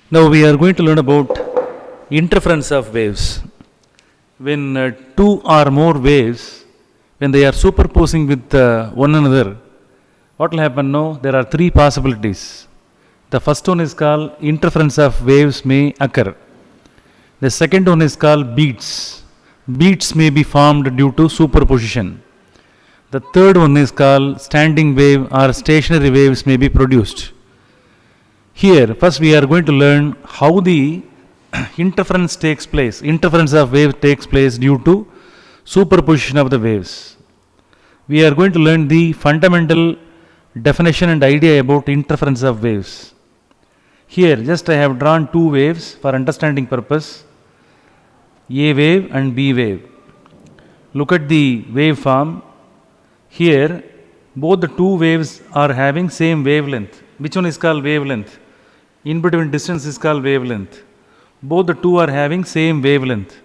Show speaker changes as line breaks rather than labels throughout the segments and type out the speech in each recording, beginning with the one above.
Now we are going to learn about interference of waves. When two or more waves, when they are superposing with one another, what will happen now? There are three possibilities. The first one is called interference of waves may occur. The second one is called beats. Beats may be formed due to superposition. The third one is called standing wave or stationary waves may be produced. Here, first we are going to learn how the interference takes place. Interference of wave takes place due to superposition of the waves. We are going to learn the fundamental definition and idea about interference of waves. Here, just I have drawn two waves for understanding purpose, A wave and B wave. Look at the waveform. Here, both the two waves are having same wavelength. Which one is called wavelength? In between distance is called wavelength. Both the two are having same wavelength.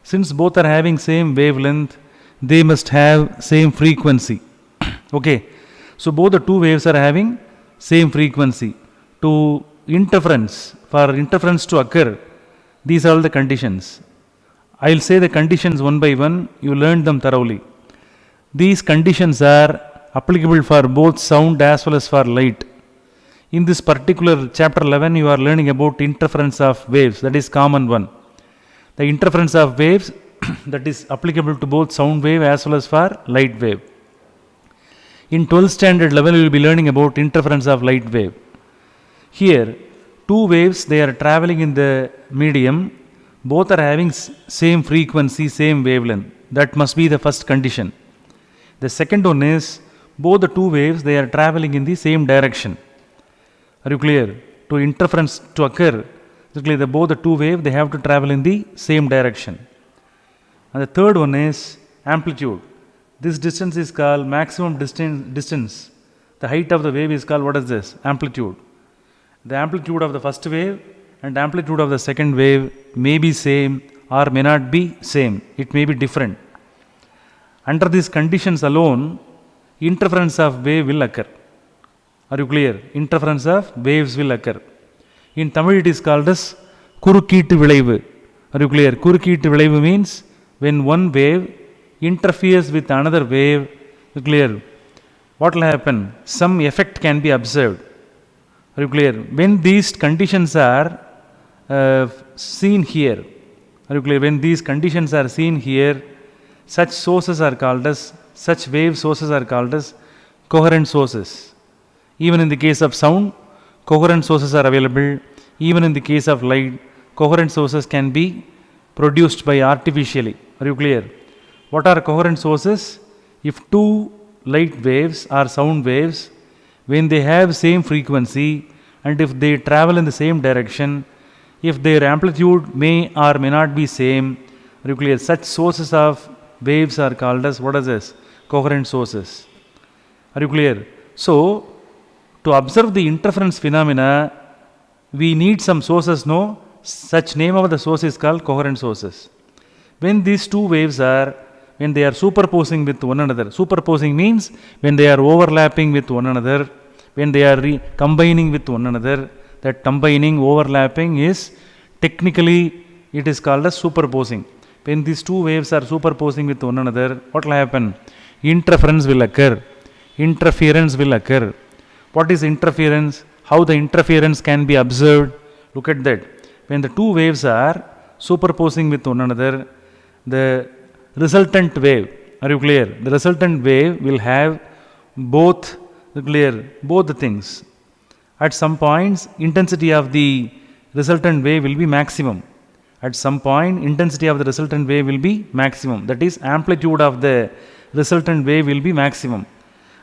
Since both are having same wavelength, they must have same frequency. Okay. So both the two waves are having same frequency. For interference to occur, these are all the conditions. I'll say the conditions one by one, you learn them thoroughly. These conditions are applicable for both sound as well as for light. In this particular chapter 11, you are learning about interference of waves, that is common one. The interference of waves that is applicable to both sound wave as well as for light wave. In 12th standard level, you will be learning about interference of light wave. Here, two waves, they are traveling in the medium, both are having same frequency, same wavelength. That must be the first condition. The second one is, both the two waves, they are traveling in the same direction. Are you clear? To interference to occur, both the two waves, they have to travel in the same direction. And the third one is amplitude. This distance is called maximum distance. The height of the wave is called, what is this? Amplitude. The amplitude of the first wave and amplitude of the second wave may be same or may not be same. It may be different. Under these conditions alone, interference of wave will occur. Are you clear? Interference of waves will occur. In Tamil it is called as kurukkeettu vilaivu. Are you clear? Kurukkeettu vilaivu means when one wave interferes with another wave, clear? What will happen? Some effect can be observed. Are you clear? When these conditions are seen here, are you clear? When these conditions are seen here, such wave sources are called as coherent sources. Even in the case of sound, coherent sources are available. Even in the case of light, coherent sources can be produced by artificially. Are you clear? What are coherent sources? If two light waves or sound waves, when they have same frequency and if they travel in the same direction, if their amplitude may or may not be same, are you clear? Such sources of waves are called as, what is this? Coherent sources. Are you clear? So, to observe the interference phenomena, we need some sources, no? Such name of the source is called coherent sources. When these two waves are, when they are superposing with one another, superposing means when they are overlapping with one another, when they are combining with one another, that combining, overlapping is technically, it is called as superposing. When these two waves are superposing with one another, what will happen? Interference will occur. Interference will occur. What is interference? How the interference can be observed? Look at that. When the two waves are superposing with one another, the resultant wave, are you clear? The resultant wave will have both the things. At some points, intensity of the resultant wave will be maximum. At some point, intensity of the resultant wave will be maximum. That is, amplitude of the resultant wave will be maximum.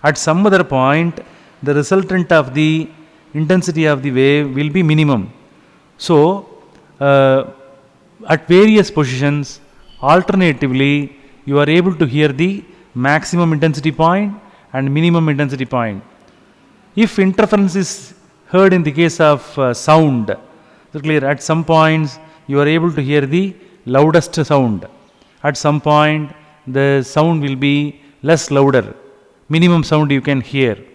At some other point, the resultant of the intensity of the wave will be minimum. So, at various positions, alternatively, you are able to hear the maximum intensity point and minimum intensity point. If interference is heard in the case of sound, clear, at some points you are able to hear the loudest sound. At some point, the sound will be less louder. Minimum sound you can hear.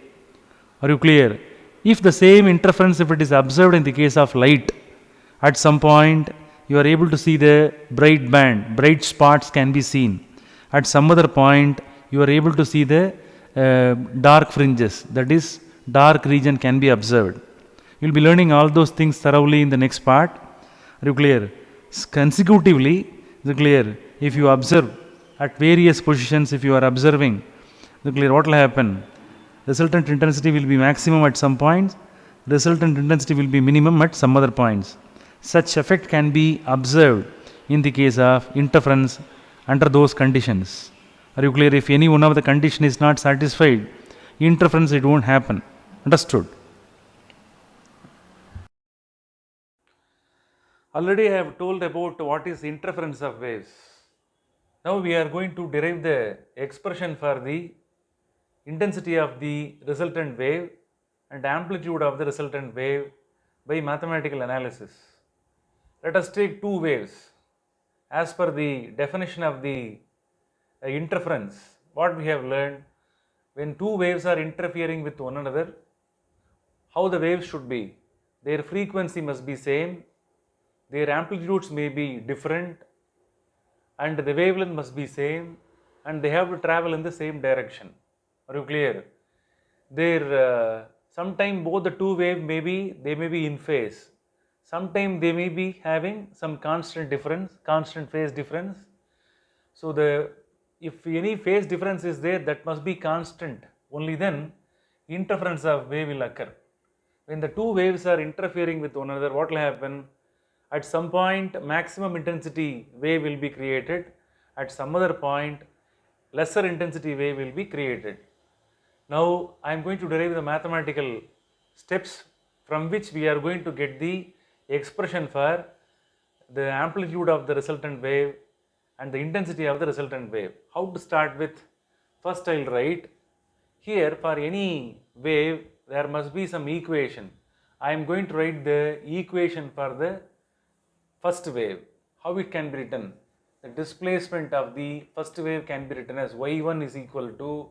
Are you clear? If the same interference, if it is observed in the case of light, At some point, you are able to see the bright band, bright spots can be seen. At some other point, you are able to see the dark fringes, that is, dark region can be observed. You will be learning all those things thoroughly in the next part. Are you clear? Consecutively, is it clear? If you observe at various positions, if you are observing, is it clear what will happen? Resultant intensity will be maximum at some points, resultant intensity will be minimum at some other points. Such effect can be observed in the case of interference under those conditions. Are you clear? If any one of the condition is not satisfied, interference it won't happen. Understood? Already I have told about what is interference of waves. Now we are going to derive the expression for the intensity of the resultant wave and amplitude of the resultant wave by mathematical analysis. Let us take two waves. As per the definition of the interference, what we have learned, when two waves are interfering with one another, how the waves should be. Their frequency must be same, their amplitudes may be different, and the wavelength must be same, and they have to travel in the same direction. Are you clear? Sometime both the two waves may be in phase. Sometime they may be having some constant phase difference. So if any phase difference is there, that must be constant. Only then interference of wave will occur. When the two waves are interfering with one another, what will happen? At some point, maximum intensity wave will be created. At some other point, lesser intensity wave will be created. Now, I am going to derive the mathematical steps from which we are going to get the expression for the amplitude of the resultant wave and the intensity of the resultant wave. How to start with? First, I will write here for any wave there must be some equation. I am going to write the equation for the first wave. How it can be written? The displacement of the first wave can be written as y1 is equal to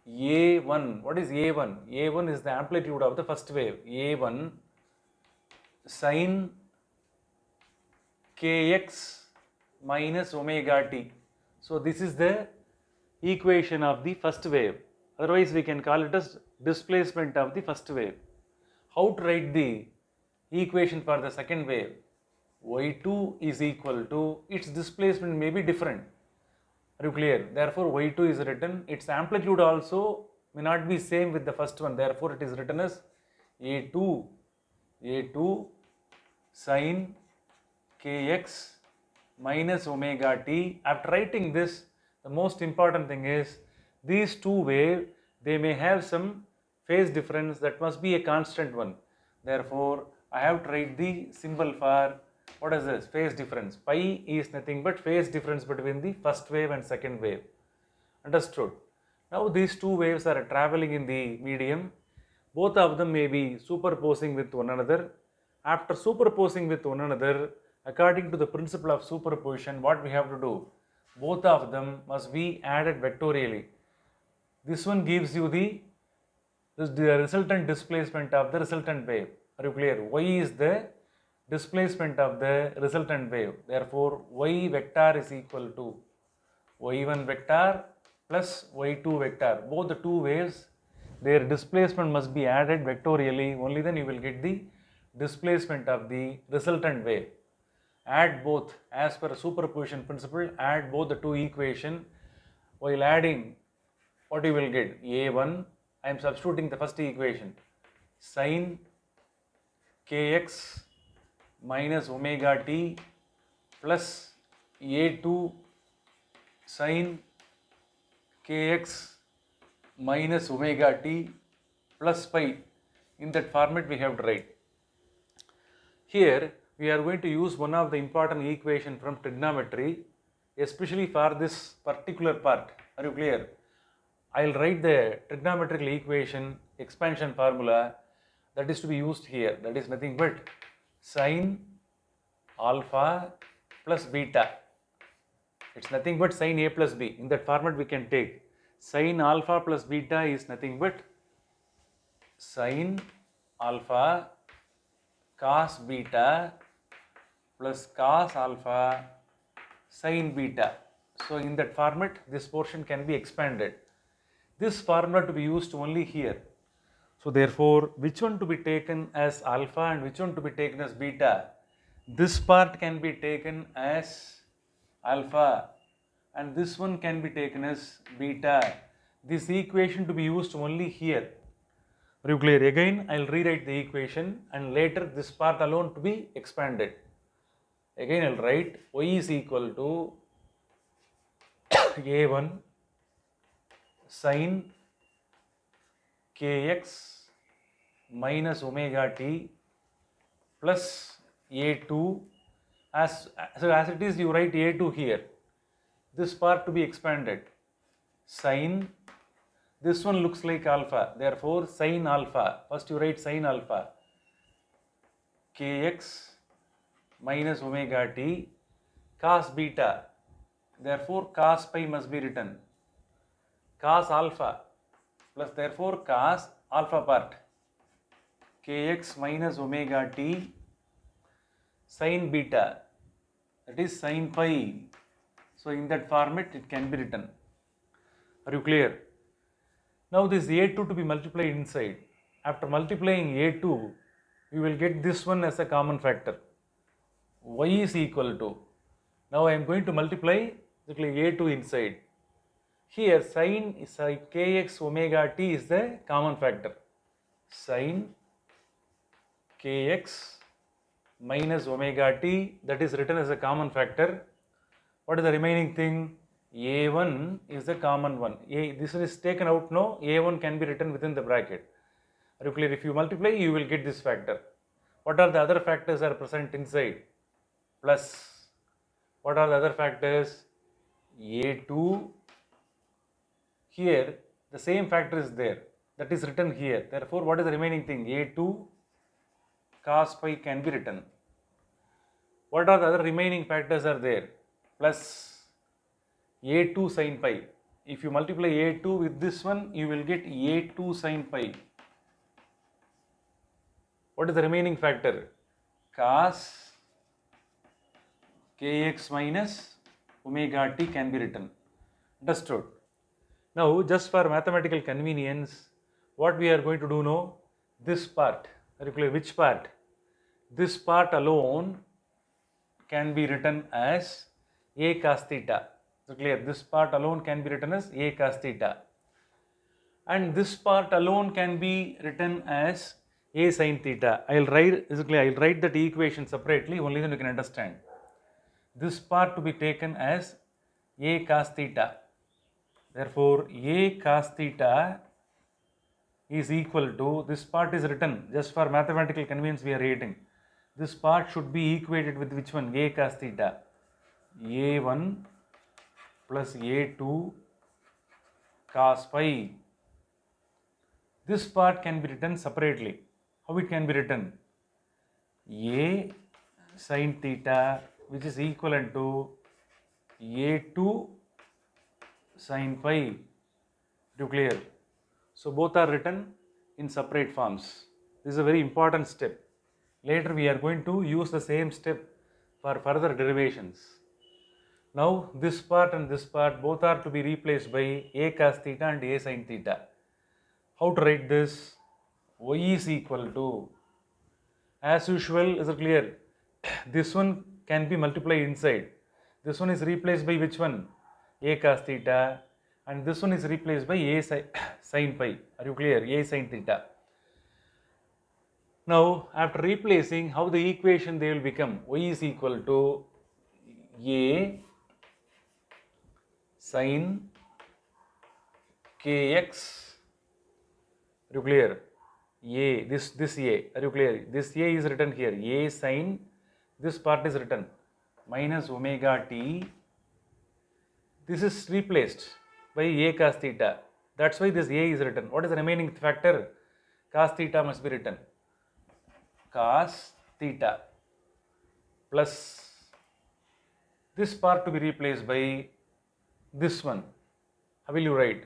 a1. What is a1? a1 is the amplitude of the first wave. a1 sine kx minus omega t. So this is the equation of the first wave. Otherwise we can call it as displacement of the first wave. How to write the equation for the second wave? y2 is equal to, its displacement may be different. Are you clear? Therefore y2 is written, its amplitude also may not be same with the first one, therefore it is written as a2 sine kx minus omega t. After writing this, the most important thing is these two waves, they may have some phase difference that must be a constant one. Therefore I have to write the symbol for what is this? Phase difference. Pi is nothing but phase difference between the first wave and second wave. Understood? Now these two waves are traveling in the medium. Both of them may be superposing with one another. After superposing with one another, according to the principle of superposition, what we have to do? Both of them must be added vectorially. This one gives you the resultant displacement of the resultant wave. Are you clear? Y is the displacement of the resultant wave. Therefore, y vector is equal to y1 vector plus y2 vector. Both the two waves, their displacement must be added vectorially. Only then you will get the displacement of the resultant wave. Add both as per superposition principle. Add both the two equation. While adding, what you will get? a1. I am substituting the first equation. Sine kx minus omega t plus a2 sine kx minus omega t plus pi. In that format we have to write. Here we are going to use one of the important equation from trigonometry, especially for this particular part. Are you clear? I will write the trigonometrical equation expansion formula that is to be used here. That is nothing but sine alpha plus beta. It's nothing but sine a plus b. In that format we can take sine alpha plus beta is nothing but sine alpha cos beta plus cos alpha sin beta. So in that format, this portion can be expanded. This formula to be used only here. So therefore, which one to be taken as alpha and which one to be taken as beta? This part can be taken as alpha and this one can be taken as beta. This equation to be used only here. Are you clear? Again, I will rewrite the equation and later this part alone to be expanded. Again, I will write y is equal to a1 sin kx minus omega t plus a2 so as it is you write a2 here, this part to be expanded, sin, this one looks like alpha, therefore sin alpha, first you write sin alpha kx minus omega t cos beta, therefore cos pi must be written, cos alpha plus therefore cos alpha part kx minus omega t sin beta, that is sin pi. So in that format it can be written. Are you clear? Now this a2 to be multiplied inside. After multiplying a2, we will get this one as a common factor. Y is equal to, now I am going to multiply a2 inside. Here sin is kx omega t is the common factor. Sin kx minus omega t, that is written as a common factor. What is the remaining thing? A1 is the common one. This one is taken out now, A1 can be written within the bracket. Are you clear? If you multiply, you will get this factor. What are the other factors are present inside? Plus, what are the other factors? A2, here the same factor is there, that is written here. Therefore, what is the remaining thing? A2 cos pi can be written. What are the other remaining factors are there? Plus a2 sin pi. If you multiply a2 with this one, you will get a2 sin pi. What is the remaining factor? Cos kx minus omega t can be written. Understood? Now, just for mathematical convenience, what we are going to do now? This part. Are you clear? Which part? This part alone can be written as a cos theta. So clear, this part alone can be written as a cos theta. And this part alone can be written as a sin theta. I'll write that equation separately, only then you can understand. This part to be taken as a cos theta. Therefore, a cos theta is equal to, this part is written, just for mathematical convenience we are writing. This part should be equated with which one? A cos theta. A1 plus a2 cos pi. This part can be written separately. How it can be written? A sin theta, which is equivalent to a2 sin pi. To clear? So both are written in separate forms. This is a very important step. Later we are going to use the same step for further derivations. Now this part and this part both are to be replaced by a cos theta and a sin theta. How to write this? Y is equal to, as usual, is it clear? This one can be multiplied inside. This one is replaced by which one? A cos theta, and this one is replaced by a sin pi. Are you clear? A sin theta. Now, after replacing, how the equation they will become? Y is equal to a sin kx. Are you clear? A, this A, are you clear? This A is written here, A sin, this part is written, minus omega t. This is replaced by A cos theta. That's why this A is written. What is the remaining factor? Cos theta must be written. Cos theta plus this part to be replaced by this one. How will you write?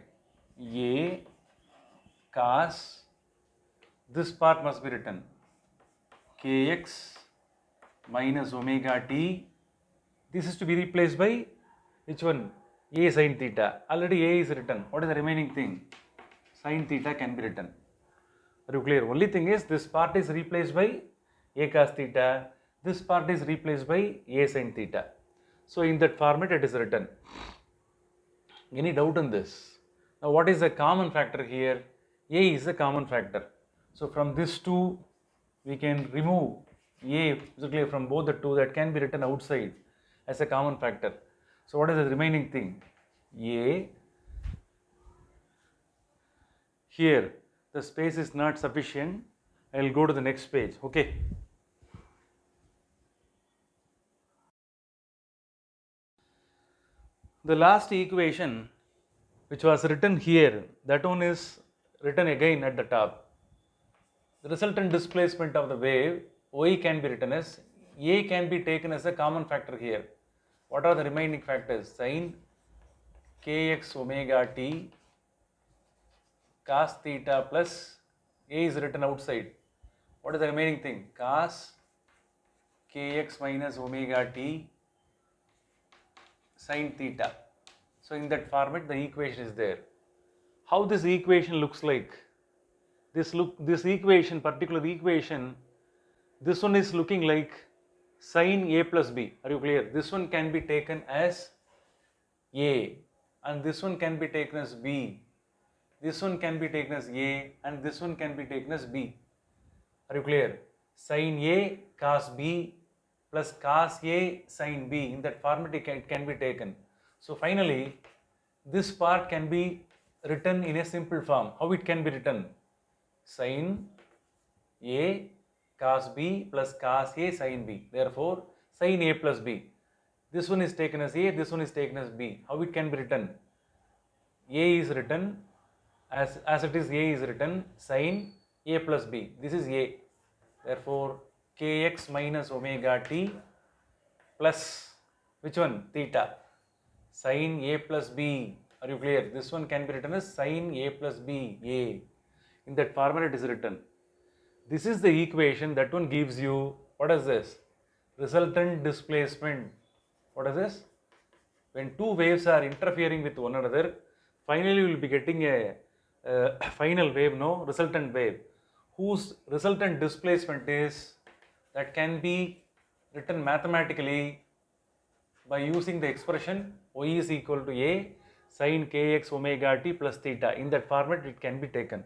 A cos, this part must be written, kx minus omega t. This is to be replaced by which one? A sin theta. Already A is written. What is the remaining thing? Sin theta can be written. Are you clear? Only thing is this part is replaced by A cos theta. This part is replaced by A sin theta. So in that format it is written. Any doubt in this? Now what is the common factor here? A is the common factor. So from this two we can remove A basically from both the two, that can be written outside as a common factor. So what is the remaining thing? A. Here the space is not sufficient. I will go to the next page. Okay. The last equation which was written here, that one is written again at the top. The resultant displacement of the wave y can be written as A can be taken as a common factor here. What are the remaining factors? Sin kx omega t cos theta plus A is written outside. What is the remaining thing? Cos kx minus omega t sin theta. So in that format the equation is there. How this equation looks like? This equation, particular equation, this one is looking like sin A plus B. Are you clear? This one can be taken as A and this one can be taken as B. This one can be taken as A and this one can be taken as B. Are you clear? Sin A cos B plus cos A sin B. In that format it can be taken. So finally this part can be written in a simple form. How it can be written? Sin A cos B plus cos A sin B. Therefore sin A plus B. This one is taken as A, this one is taken as B. How it can be written? A is written as it is, A is written sin A plus B. This is A. Therefore kx minus omega t plus which one? Theta. Sin A plus B. Are you clear? This one can be written as sin A plus B, A. In that format it is written. This is the equation. That one gives you, what is this? Resultant displacement. What is this? When two waves are interfering with one another, finally you will be getting a final wave, no? Resultant wave, whose resultant displacement is, that can be written mathematically by using the expression y is equal to A sin kx omega t plus theta. In that format it can be taken.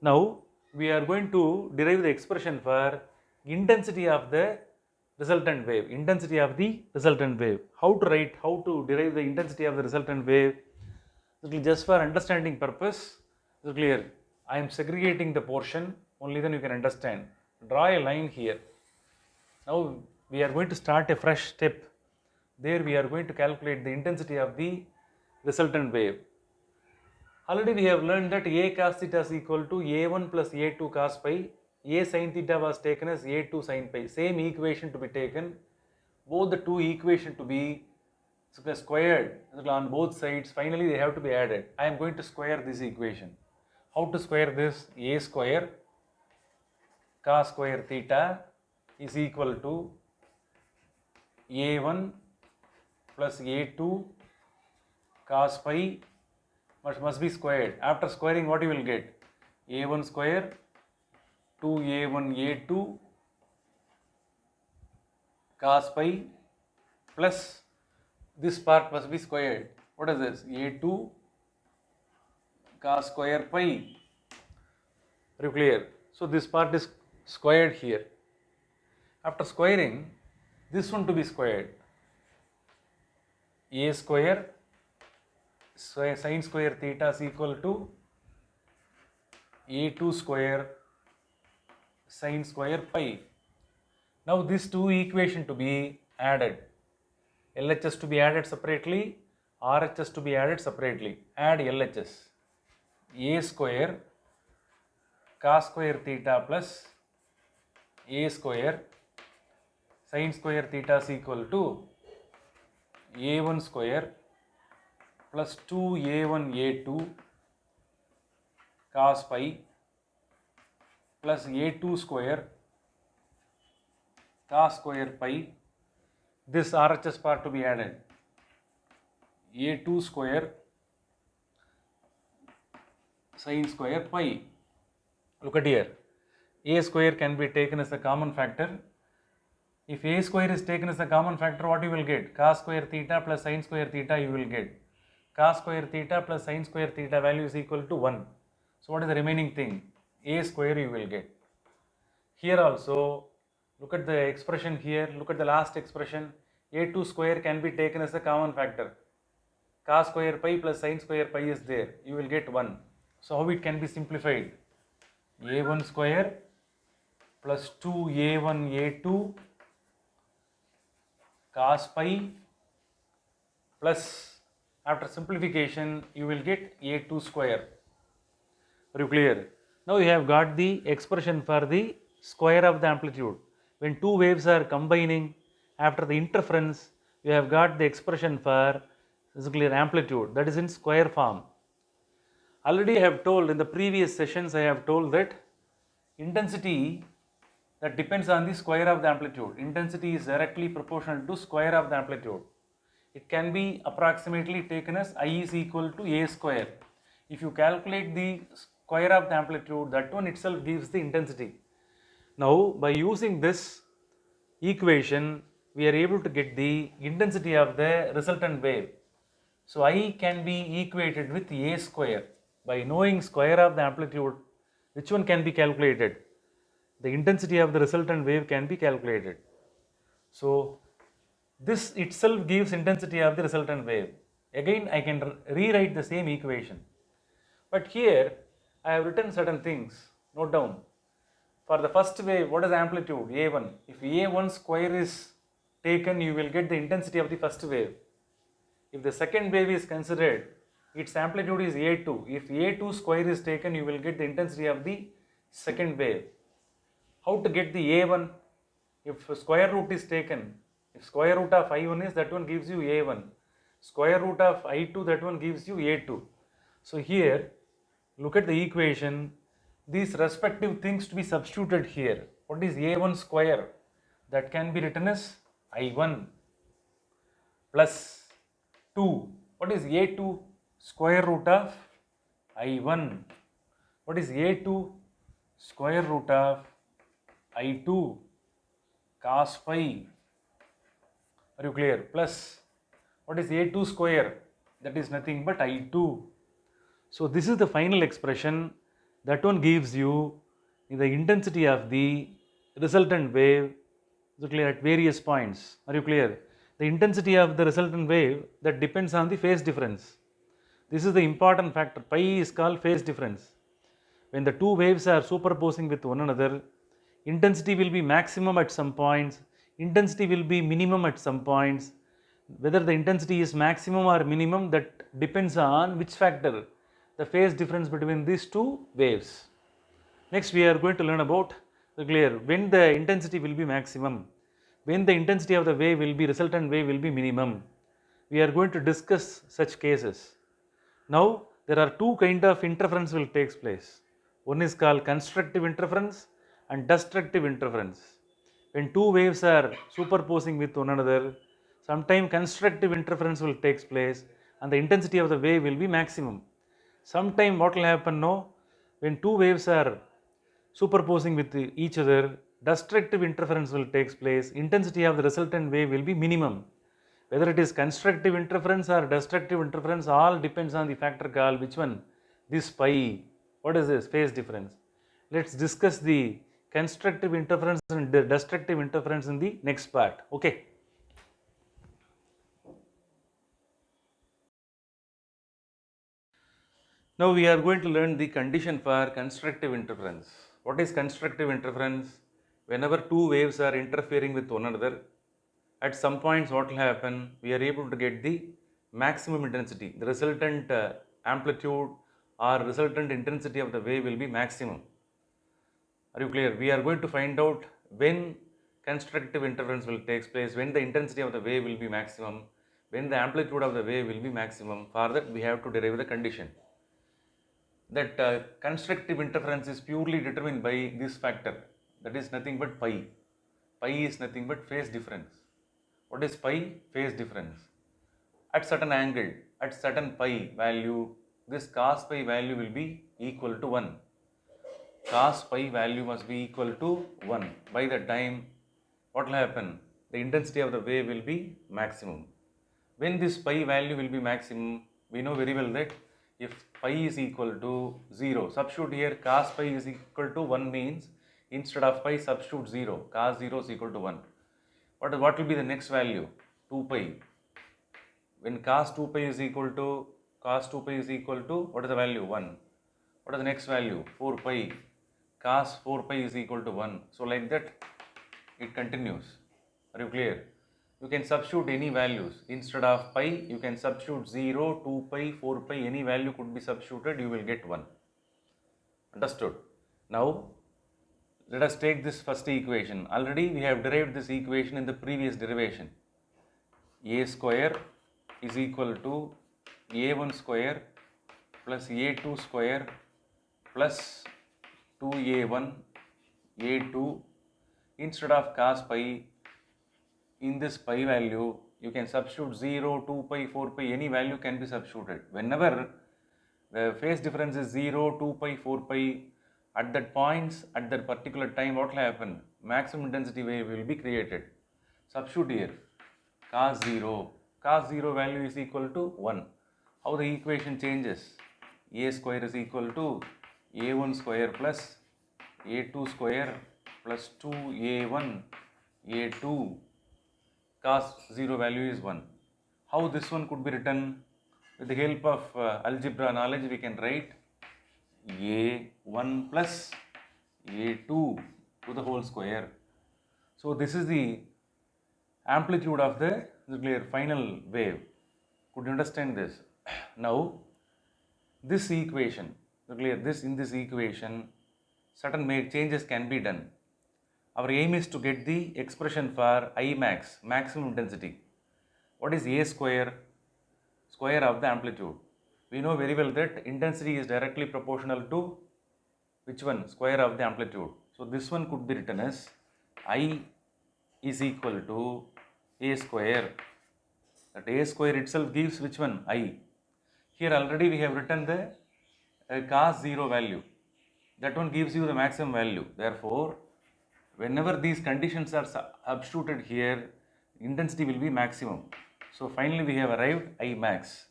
Now we are going to derive the expression for intensity of the resultant wave. Intensity of the resultant wave. How to derive the intensity of the resultant wave? Just for understanding purpose, is clear. I am segregating the portion, only then you can understand. Draw a line here. Now we are going to start a fresh step. There we are going to calculate the intensity of the resultant wave. Already we have learned that A cos theta is equal to A1 plus A2 cos pi. A sin theta was taken as A2 sin pi. Same equation to be taken. Both the two equations to be squared on both sides. Finally they have to be added. I am going to square this equation. How to square this? A square cos square theta is equal to A1 plus A2 cos pi must be squared. After squaring, what you will get? A1 square 2A1 A2 cos pi plus this part must be squared. What is this? A2 cos square pi. Are you clear? So this part is squared here. After squaring, this one to be squared. A square sin square theta is equal to A2 square sin square pi. Now these two equations to be added. LHS to be added separately, RHS to be added separately. Add LHS. A square cos square theta plus A square sin square theta is equal to A1 square plus 2A1 A2 cos pi plus A2 square cos square pi, this RHS part to be added, a2 square sin square pi. Look at here, a square can be taken as a common factor. If a square is taken as a common factor, what you will get? Cos square theta plus sin square theta you will get. Cos square theta plus sin square theta value is equal to 1. So what is the remaining thing? A square you will get. Here also, look at the expression here, look at the last expression. A2 square can be taken as a common factor. Cos square pi plus sin square pi is there. You will get 1. So how it can be simplified? A1 square plus 2a1 a2 cos pi plus, after simplification, you will get a2 square. Are you clear? Now you have got the expression for the square of the amplitude. When two waves are combining, after the interference, you have got the expression for basically amplitude, that is in square form. Already I have told in the previous sessions, I have told that intensity that depends on the square of the amplitude. Intensity is directly proportional to square of the amplitude. It can be approximately taken as I is equal to a square. If you calculate the square of the amplitude, that one itself gives the intensity. Now by using this equation, we are able to get the intensity of the resultant wave. So I can be equated with a square. By knowing square of the amplitude, which one can be calculated? The intensity of the resultant wave can be calculated. So this itself gives intensity of the resultant wave. Again, I can rewrite the same equation. But here, I have written certain things. Note down. For the first wave, what is amplitude? A1. If A1 square is taken, you will get the intensity of the first wave. If the second wave is considered, its amplitude is A2. If A2 square is taken, you will get the intensity of the second wave. How to get the A1? If square root is taken, if square root of I1 is, that one gives you A1. Square root of I2, that one gives you A2. So here, look at the equation. These respective things to be substituted here. What is A1 square? That can be written as I1 plus 2. What is A2? Square root of I1. What is A2? Square root of I2 cos phi. Are you clear? Plus, what is A2 square? That is nothing but I2. So this is the final expression. That one gives you the intensity of the resultant wave at various points. Are you clear? The intensity of the resultant wave, that depends on the phase difference. This is the important factor. Pi is called phase difference. When the two waves are superposing with one another, intensity will be maximum at some points, intensity will be minimum at some points. Whether the intensity is maximum or minimum, that depends on which factor? The phase difference between these two waves. Next, we are going to learn about when the intensity will be maximum, when the intensity of the wave will be, resultant wave will be minimum. We are going to discuss such cases. Now, there are two kinds of interference will takes place. One is called constructive interference and destructive interference. When two waves are superposing with one another, sometime constructive interference will takes place and the intensity of the wave will be maximum. Sometime what will happen? No, when two waves are superposing with each other, destructive interference will takes place. Intensity of the resultant wave will be minimum. Whether it is constructive interference or destructive interference, all depends on the factor called which one? This pi. What is this? Phase difference. Let's discuss the constructive interference and destructive interference in the next part. Okay. Now we are going to learn the condition for constructive interference. What is constructive interference? Whenever two waves are interfering with one another, at some points what will happen? We are able to get the maximum intensity. The resultant amplitude or resultant intensity of the wave will be maximum. Are you clear? We are going to find out when constructive interference will take place, when the intensity of the wave will be maximum, when the amplitude of the wave will be maximum. For that, we have to derive the condition. That constructive interference is purely determined by this factor, that is nothing but pi. pi is nothing but phase difference. What is pi? Phase difference. At certain angle, at certain pi value, this cos pi value will be equal to 1. Cos pi value must be equal to 1. By that time, what will happen? The intensity of the wave will be maximum. When this pi value will be maximum, we know very well that if pi is equal to 0, substitute here cos pi is equal to 1 means instead of pi substitute 0, cos 0 is equal to 1. What will be the next value? 2 pi. When cos 2 pi is equal to, what is the value? 1. What is the next value? 4 pi. Cos 4 pi is equal to 1. So like that it continues. Are you clear? You can substitute any values. Instead of pi, you can substitute 0, 2 pi, 4 pi, any value could be substituted, you will get 1. Understood? Now, let us take this first equation. Already we have derived this equation in the previous derivation. A square is equal to a1 square plus a2 square plus 2a1 a2. Instead of cos pi, in this pi value, you can substitute 0, 2 pi, 4 pi, any value can be substituted. Whenever the phase difference is 0, 2 pi, 4 pi, at that points, at that particular time, what will happen? Maximum intensity wave will be created. Substitute here, cos 0. Cos 0 value is equal to 1. How the equation changes? A square is equal to a1 square plus a2 square plus 2a1 a2. Cos 0 value is 1. How this one could be written? With the help of algebra knowledge, we can write a1 plus a2 to the whole square. So this is the amplitude of the nuclear final wave. Could you understand this? Now, this equation, in this equation, certain changes can be done. Our aim is to get the expression for I max, maximum intensity. What is A square? Square of the amplitude. We know very well that intensity is directly proportional to which one? Square of the amplitude. So this one could be written as I is equal to A square. That A square itself gives which one? I. Here already we have written the cos 0 value. That one gives you the maximum value. Therefore, whenever these conditions are substituted here, intensity will be maximum. So finally we have arrived I max.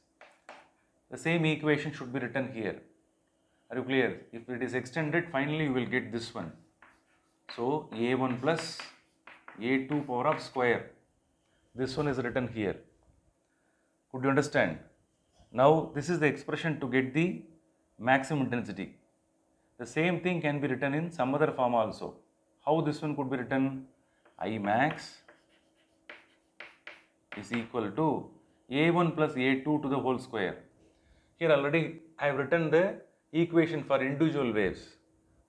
The same equation should be written here. Are you clear? If it is extended, finally you will get this one. So a1 plus a2 power of square. This one is written here. Could you understand? Now this is the expression to get the maximum intensity. The same thing can be written in some other form also. How this one could be written? I max is equal to a1 plus a2 to the whole square. Here already I have written the equation for individual waves.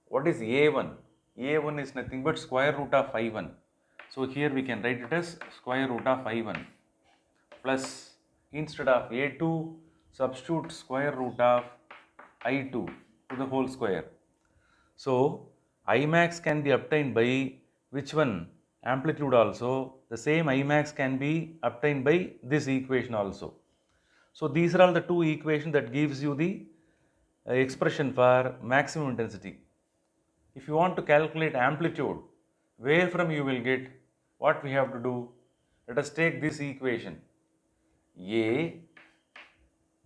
What is a1? a1 is nothing but square root of I1. So here we can write it as square root of I1 plus instead of a2 substitute square root of I2 to the whole square. So I max can be obtained by which one? Amplitude also. The same I max can be obtained by this equation also. So these are all the two equations that gives you the expression for maximum intensity. If you want to calculate amplitude, where from you will get? What we have to do? Let us take this equation. A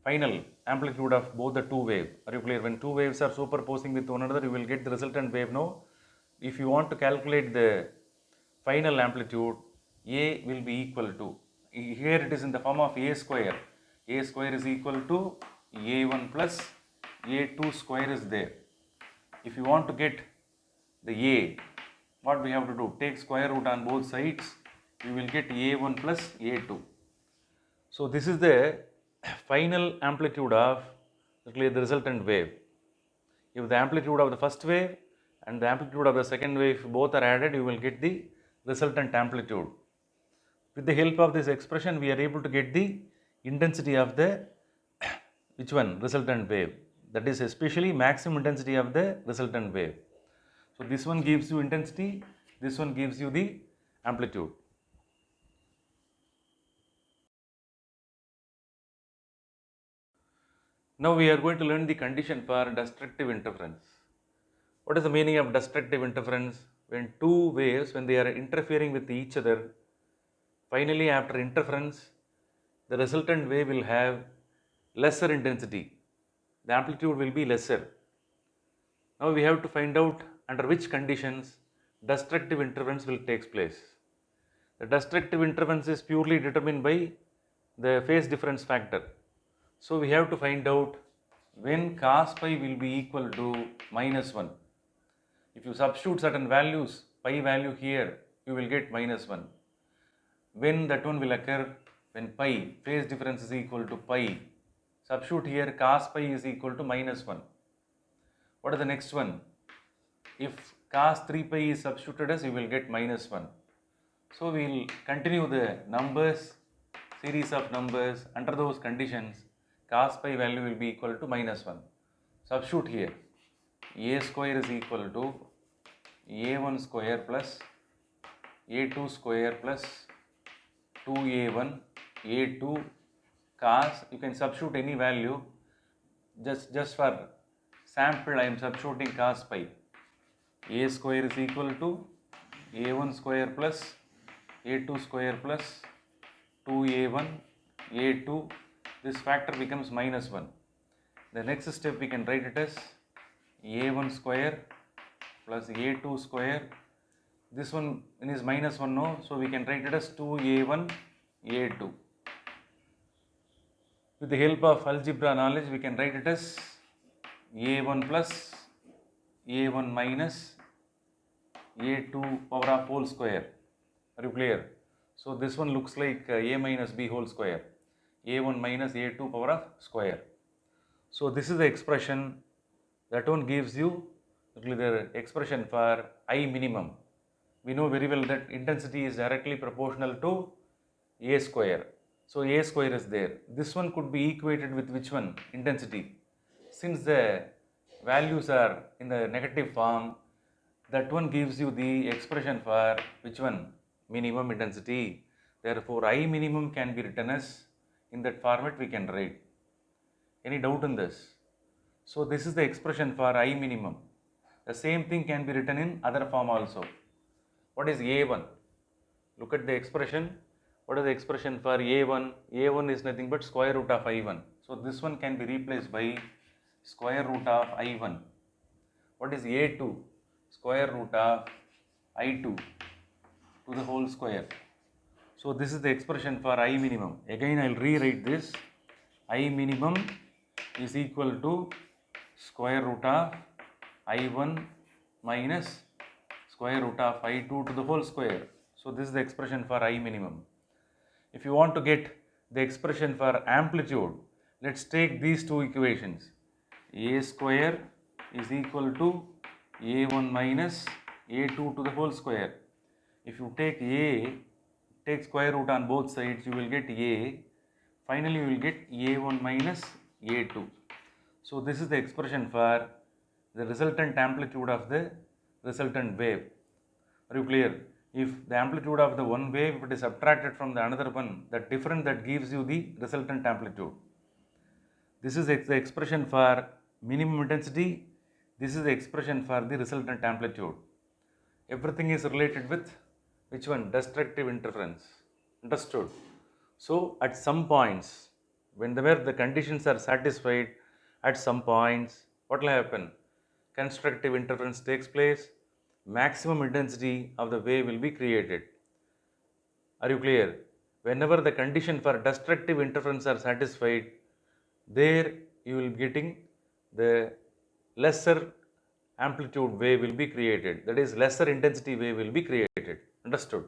final amplitude of both the two waves. Are you clear? When two waves are superposing with one another, you will get the resultant wave. No? If you want to calculate the final amplitude, A will be equal to, here it is in the form of A square. A square is equal to A1 plus A2 square is there. If you want to get the A, what we have to do? Take square root on both sides, you will get A1 plus A2. So this is the final amplitude of the resultant wave. If the amplitude of the first wave and the amplitude of the second wave, if both are added, you will get the resultant amplitude. With the help of this expression, we are able to get the intensity of the which one? Resultant wave. That is especially maximum intensity of the resultant wave. So this one gives you intensity, this one gives you the amplitude. Now we are going to learn the condition for destructive interference. What is the meaning of destructive interference? When two waves, when they are interfering with each other, finally after interference, the resultant wave will have lesser intensity. The amplitude will be lesser. Now we have to find out under which conditions destructive interference will take place. The destructive interference is purely determined by the phase difference factor. So we have to find out when cos pi will be equal to -1. If you substitute certain values, pi value here, you will get -1. When that one will occur? When pi, phase difference is equal to pi. Substitute here, cos pi is equal to -1. What is the next one? If cos 3 pi is substituted as, you will get -1. So we will continue the numbers, series of numbers. Under those conditions, cos pi value will be equal to -1. Substitute here, a square is equal to a1 square plus a2 square plus 2a1 a2 cos. You can substitute any value. Just for sample, I am substituting cos pi. A square is equal to a1 square plus a2 square plus 2a1 a2. This factor becomes -1. The next step we can write it as a1 square plus a2 square. This one is -1, no, so we can write it as 2a1 a2. With the help of algebra knowledge, we can write it as a1 plus a1 minus a2 power of whole square. Are you clear? So this one looks like a minus b whole square, a1 minus a2 power of square. So this is the expression. That one gives you the expression for I minimum. We know very well that intensity is directly proportional to a square. So a square is there. This one could be equated with which one? Intensity. Since the values are in the negative form, that one gives you the expression for which one? Minimum intensity. Therefore, I minimum can be written as, in that format we can write. Any doubt in this? So this is the expression for I minimum. The same thing can be written in other form also. What is A1? Look at the expression. What is the expression for A1? A1 is nothing but square root of I1. So this one can be replaced by square root of I1. What is A2? Square root of I2 to the whole square. So this is the expression for I minimum. Again I will rewrite this. I minimum is equal to square root of I1 minus square root of I2 to the whole square. So this is the expression for I minimum. If you want to get the expression for amplitude, let's take these two equations. A square is equal to a1 minus a2 to the whole square. If you take a, take square root on both sides, you will get a. Finally, you will get a1 minus a2. So this is the expression for the resultant amplitude of the resultant wave. Are you clear? If the amplitude of the one wave, if it is subtracted from the another one, the difference that gives you the resultant amplitude. This is the expression for minimum intensity. This is the expression for the resultant amplitude. Everything is related with which one? Destructive interference. Understood? So at some points, whenever the conditions are satisfied, at some points, what will happen? Constructive interference takes place, maximum intensity of the wave will be created. Are you clear? Whenever the condition for destructive interference are satisfied, there you will be getting the lesser amplitude wave will be created. That is, lesser intensity wave will be created. Understood?